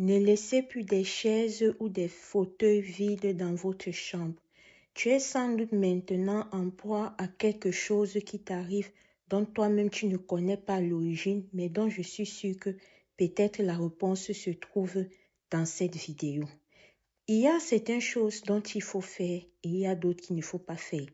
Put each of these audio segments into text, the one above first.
Ne laissez plus des chaises ou des fauteuils vides dans votre chambre. Tu es sans doute maintenant en proie à quelque chose qui t'arrive dont toi-même tu ne connais pas l'origine, mais dont je suis sûre que peut-être la réponse se trouve dans cette vidéo. Il y a certaines choses dont il faut faire et il y a d'autres qu'il ne faut pas faire.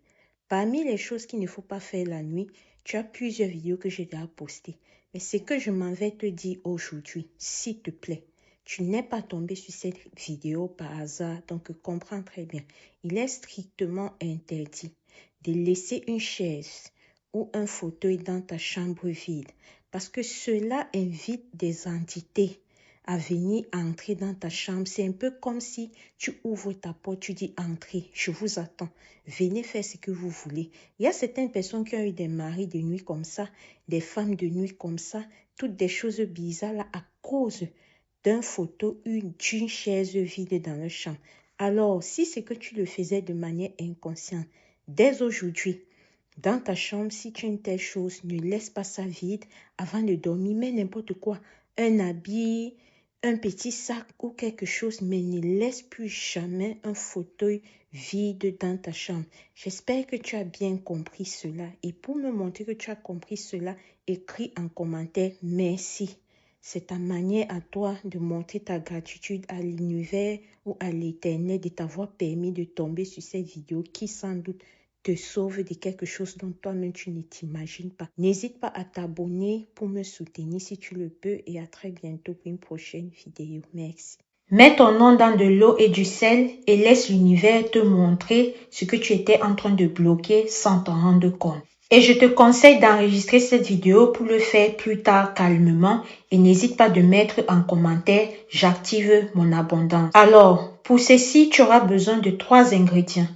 Parmi les choses qu'il ne faut pas faire la nuit, tu as plusieurs vidéos que j'ai déjà postées. Mais ce que je m'en vais te dire aujourd'hui, s'il te plaît, tu n'es pas tombé sur cette vidéo par hasard, donc comprends très bien. Il est strictement interdit de laisser une chaise ou un fauteuil dans ta chambre vide parce que cela invite des entités à venir entrer dans ta chambre. C'est un peu comme si tu ouvres ta porte, tu dis entrez, je vous attends, venez faire ce que vous voulez. Il y a certaines personnes qui ont eu des maris de nuit comme ça, des femmes de nuit comme ça, toutes des choses bizarres là à cause d'un fauteuil ou d'une chaise vide dans leur chambre. Alors, si c'est que tu le faisais de manière inconsciente, dès aujourd'hui, dans ta chambre, si tu as une telle chose, ne laisse pas ça vide avant de dormir, mets n'importe quoi, un habit, un petit sac ou quelque chose, mais ne laisse plus jamais un fauteuil vide dans ta chambre. J'espère que tu as bien compris cela. Et pour me montrer que tu as compris cela, écris en commentaire « Merci ». C'est ta manière à toi de montrer ta gratitude à l'univers ou à l'éternel de t'avoir permis de tomber sur cette vidéo qui sans doute te sauve de quelque chose dont toi-même tu ne t'imagines pas. N'hésite pas à t'abonner pour me soutenir si tu le peux et à très bientôt pour une prochaine vidéo. Merci. Mets ton nom dans de l'eau et du sel et laisse l'univers te montrer ce que tu étais en train de bloquer sans t'en rendre compte. Et je te conseille d'enregistrer cette vidéo pour le faire plus tard calmement et n'hésite pas de mettre en commentaire « J'active mon abondance ». Alors, pour ceci, tu auras besoin de 3 ingrédients.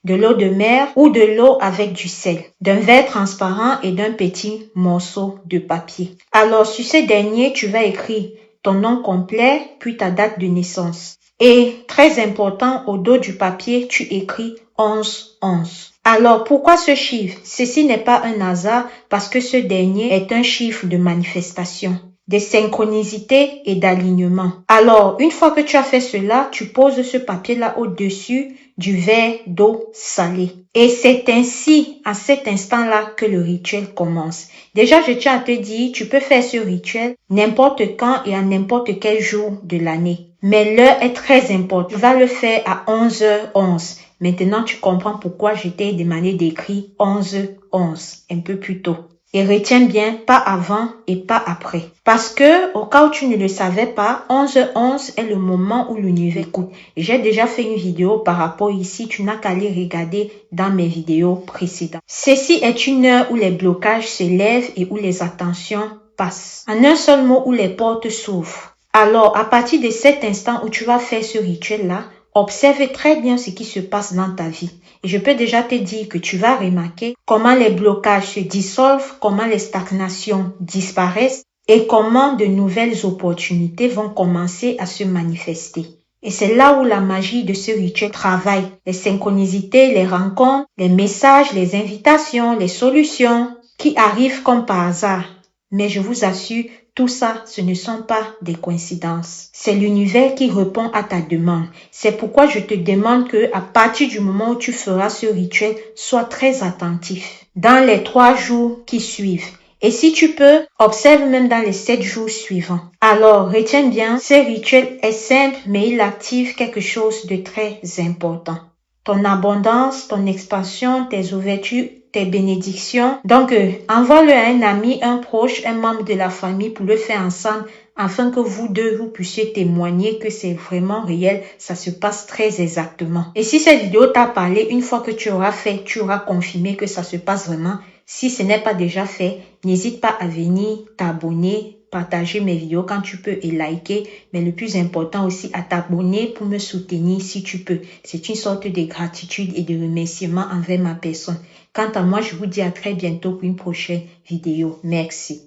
De l'eau de mer ou de l'eau avec du sel, d'un verre transparent et d'un petit morceau de papier. Alors, sur ce dernier, tu vas écrire ton nom complet puis ta date de naissance. Et très important, au dos du papier, tu écris 11-11. Alors, pourquoi ce chiffre? Ceci n'est pas un hasard parce que ce dernier est un chiffre de manifestation, de synchronicité et d'alignement. Alors, une fois que tu as fait cela, tu poses ce papier-là au-dessus du verre d'eau salée. Et c'est ainsi, à cet instant-là, que le rituel commence. Déjà, je tiens à te dire, tu peux faire ce rituel n'importe quand et à n'importe quel jour de l'année. Mais l'heure est très importante. Tu vas le faire à 11h11. Maintenant, tu comprends pourquoi je t'ai demandé d'écrire 11h11 un peu plus tôt. Et retiens bien, pas avant et pas après. Parce que, au cas où tu ne le savais pas, 11h11 est le moment où l'univers écoute. J'ai déjà fait une vidéo par rapport ici, tu n'as qu'à aller regarder dans mes vidéos précédentes. Ceci est une heure où les blocages se lèvent et où les attentions passent. En un seul mot, où les portes s'ouvrent. Alors, à partir de cet instant où tu vas faire ce rituel-là, observe très bien ce qui se passe dans ta vie. Et je peux déjà te dire que tu vas remarquer comment les blocages se dissolvent, comment les stagnations disparaissent et comment de nouvelles opportunités vont commencer à se manifester. Et c'est là où la magie de ce rituel travaille. Les synchronicités, les rencontres, les messages, les invitations, les solutions qui arrivent comme par hasard. Mais je vous assure, tout ça, ce ne sont pas des coïncidences. C'est l'univers qui répond à ta demande. C'est pourquoi je te demande que, à partir du moment où tu feras ce rituel, sois très attentif. Dans les 3 jours qui suivent. Et si tu peux, observe même dans les 7 jours suivants. Alors, retiens bien, ce rituel est simple, mais il active quelque chose de très important. Ton abondance, ton expansion, tes ouvertures, tes bénédictions. Donc, envoie-le à un ami, un proche, un membre de la famille pour le faire ensemble afin que vous deux, vous puissiez témoigner que c'est vraiment réel, ça se passe très exactement. Et si cette vidéo t'a parlé, une fois que tu auras fait, tu auras confirmé que ça se passe vraiment. Si ce n'est pas déjà fait, n'hésite pas à venir t'abonner, partager mes vidéos quand tu peux et liker, mais le plus important aussi à t'abonner pour me soutenir si tu peux. C'est une sorte de gratitude et de remerciement envers ma personne. Quant à moi, je vous dis à très bientôt pour une prochaine vidéo. Merci.